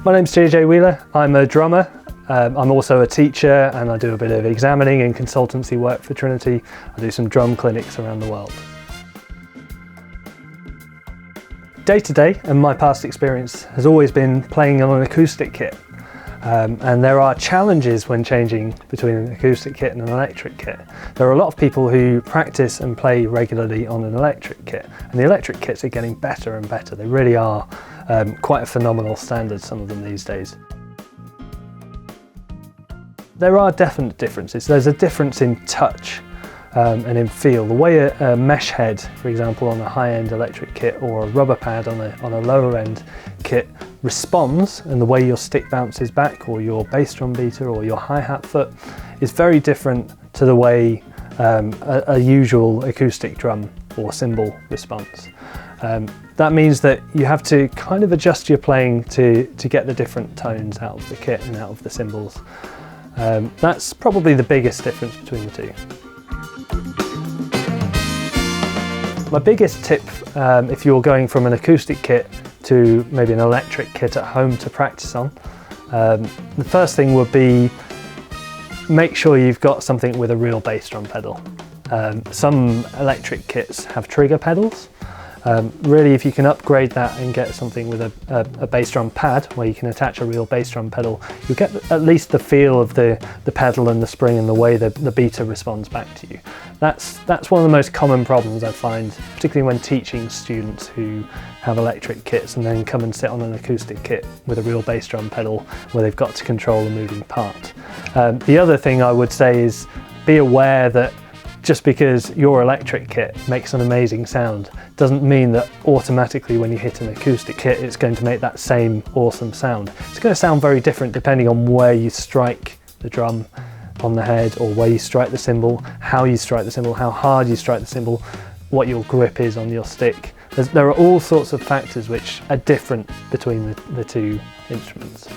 My name's JJ Wheeler. I'm a drummer. I'm also a teacher, and I do a bit of examining and consultancy work for Trinity. I do some drum clinics around the world. Day to day, and my past experience has always been playing on an acoustic kit. And there are challenges when changing between an acoustic kit and an electric kit. There are a lot of people who practice and play regularly on an electric kit, and the electric kits are getting better and better. They really are quite a phenomenal standard, some of them these days. There are definite differences. There's a difference in touch and in feel. The way a mesh head, for example, on a high-end electric kit, or a rubber pad on a lower-end kit responds, and the way your stick bounces back, or your bass drum beater, or your hi-hat foot, is very different to the way a usual acoustic drum or cymbal responds. That means that you have to kind of adjust your playing to get the different tones out of the kit and out of the cymbals. That's probably the biggest difference between the two. My biggest tip, if you're going from an acoustic kit to maybe an electric kit at home to practice on, the first thing would be make sure you've got something with a real bass drum pedal. Some electric kits have trigger pedals. Really, if you can upgrade that and get something with a bass drum pad where you can attach a real bass drum pedal, you'll get at least the feel of the pedal and the spring and the way the beater responds back to you. That's one of the most common problems I find, particularly when teaching students who have electric kits and then come and sit on an acoustic kit with a real bass drum pedal where they've got to control a moving part. The other thing I would say is be aware that just because your electric kit makes an amazing sound doesn't mean that automatically when you hit an acoustic kit it's going to make that same awesome sound. It's going to sound very different depending on where you strike the drum on the head, or where you strike the cymbal, how you strike the cymbal, how hard you strike the cymbal, what your grip is on your stick. There are all sorts of factors which are different between the two instruments.